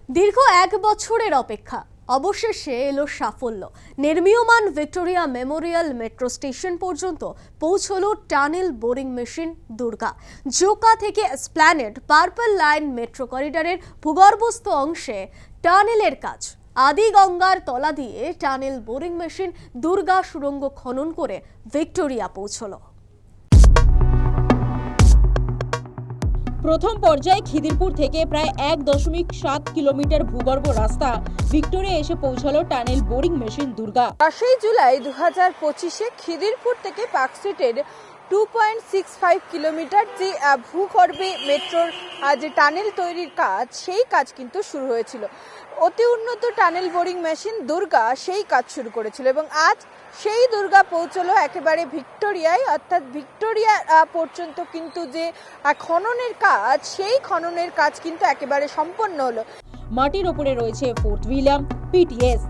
দীর্ঘ 1 বছরের অপেক্ষা অবশেষে এলো সাফল্য। নির্মীয়মান ভিক্টোরিয়া মেমোরিয়াল মেট্রো স্টেশন পর্যন্ত পৌঁছলো tunnel boring machine Durga. Joka থেকে এসপ্ল্যানেড পার্পল লাইন মেট্রো করিডোরের ভূগর্ভস্থ অংশে টানেলের কাজ। আদি গঙ্গার তলা দিয়ে টানেল বোরিং মেশিন দুর্গা সুড়ঙ্গ খনন করে ভিক্টোরিয়া পৌঁছলো। প্রথম পর্যায়ে খিদিরপুর থেকে প্রায় 1.7 কিলোমিটার ভূগর্ভ রাস্তা ভিক্টোরিয়া এসে পৌঁছালো tunnel boring machine Durga. 10 July 2025 Khidirpur থেকে পার্ক স্ট্রিটের 2.65 কিলোমিটার যে ভূগর্ভে মেট্রোর যে টানেল তৈরির কাজ, সেই কাজ কিন্তু শুরু হয়েছিল। অতি উন্নত টানেল বোরিং মেশিন দুর্গা সেই কাজ শুরু করেছিল এবং আজ সেই দুর্গা পৌঁছলো একেবারে ভিক্টোরিয়ায়, অর্থাৎ ভিক্টোরিয়া পর্যন্ত কিন্তু যে খননের কাজ, সেই খননের কাজ কিন্তু একেবারে সম্পন্ন হলো। মাটির ওপরে রয়েছে ফোর্ট উইলিয়াম, পিটিএস।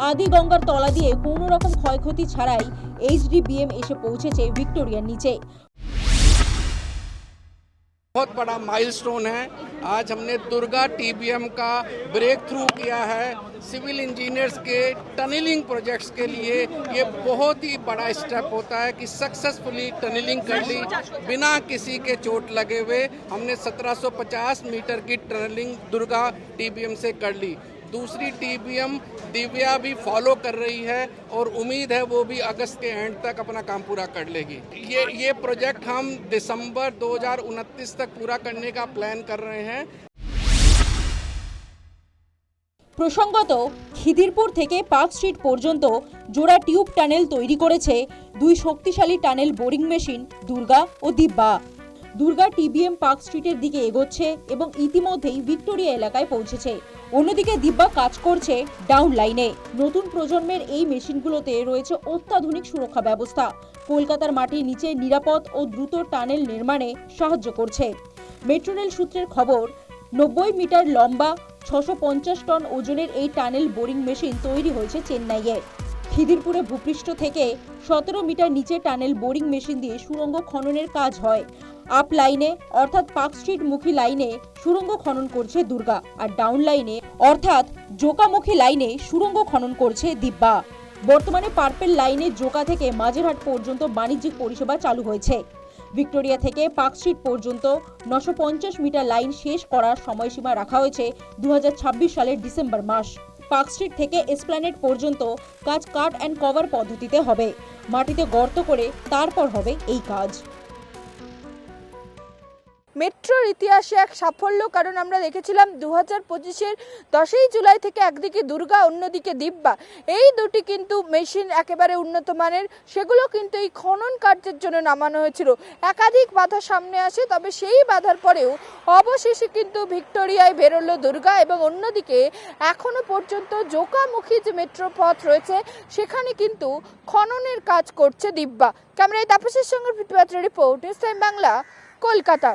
আদি গঙ্গার তলা দিয়ে কোনো রকম ক্ষয়ক্ষতি ছাড়াই এইচডিবিএম এসে পৌঁছেছে ভিক্টোরিয়ার নিচে। बहुत बड़ा माइलस्टोन है। आज हमने दुर्गा टीबीएम का ब्रेक थ्रू किया है। सिविल इंजीनियर्स के टनलिंग प्रोजेक्ट्स के लिए ये बहुत ही बड़ा स्टेप होता है कि सक्सेसफुली टनलिंग कर ली बिना किसी के चोट लगे हुए। हमने 1750 मीटर की टनलिंग दुर्गा टीबीएम से कर ली। दूसरी टीबीएम दिव्या भी फॉलो कर रही है और उम्मीद है वो भी अगस्त के एंड तक अपना काम पूरा कर लेगी। ये प्रोजेक्ट हम दिसंबर 2029 तक पूरा करने का प्लान कर रहे हैं। প্রসঙ্গত খিদিরপুর থেকে পার্ক স্ট্রিট পর্যন্ত জোড়া টিউব টানেল তৈরি করেছে দুই শক্তিশালী টানেল বোরিং মেশিন দুর্গা ও দিব্যা। দুর্গা টিবিএম পার্ক স্ট্রিটের দিকে এগোচ্ছে এবং ইতিমধ্যেই ভিক্টোরিয়া এলাকায় পৌঁছেছে। অন্যদিকে দিব্যা কাজ করছে ডাউন লাইনে। নতুন প্রজন্মের এই মেশিনগুলোতে রয়েছে অত্যাধুনিক সুরক্ষা ব্যবস্থা। কলকাতার মাটির নিচে নিরাপদ ও দ্রুত টানেল নির্মাণে সাহায্য করছে। মেট্রো রেল সূত্রের খবর, 90 মিটার লম্বা 650 টন ওজনের এই টানেল বোরিং মেশিন তৈরি হয়েছে চেন্নাইয়ে। খিদিরপুরে ভূপৃষ্ঠ থেকে 17 মিটার নিচে টানেল বোরিং মেশিন দিয়ে সুড়ঙ্গ খননের কাজ হয়। আপ লাইনে অর্থাৎ পার্ক স্ট্রিট মুখী লাইনে সুড়ঙ্গ খনন করছে দুর্গা, আর ডাউন লাইনে অর্থাৎ জোকামুখী লাইনে সুড়ঙ্গ খনন করছে দিব্যা। বর্তমানে পার্পল লাইনে জোকা থেকে মাঝেরহাট পর্যন্ত বাণিজ্যিক পরিষেবা চালু হয়েছে। ভিক্টোরিয়া থেকে পার্ক স্ট্রিট পর্যন্ত 950 মিটার লাইন শেষ করার সময়সীমা রাখা হয়েছে 2026 সালের ডিসেম্বর মাস। পার্ক স্ট্রিট থেকে এসপ্ল্যানেড পর্যন্ত কাজ কাট অ্যান্ড কভার পদ্ধতিতে হবে। মাটিতে গর্ত করে তারপর হবে এই কাজ। মেট্রোর ইতিহাসে এক সাফল্য, কারণ আমরা দেখেছিলাম 2025-এর 10 জুলাই থেকে একদিকে দুর্গা, অন্যদিকে দিব্যা, এই দুটি কিন্তু মেশিন একেবারে উন্নত মানের, সেগুলো কিন্তু এই খনন কার্যের জন্য নামানো হয়েছিল। একাধিক বাধা সামনে আসে, তবে সেই বাধার পরেও অবশেষে কিন্তু ভিক্টোরিয়ায় বেরোলো দুর্গা এবং অন্যদিকে এখনো পর্যন্ত জোকামুখী যে মেট্রো পথ রয়েছে সেখানে কিন্তু খননের কাজ করছে দিব্যা। ক্যামেরায় তাপসের সঙ্গে Prithwipatra report, S time Bangla, Kolkata.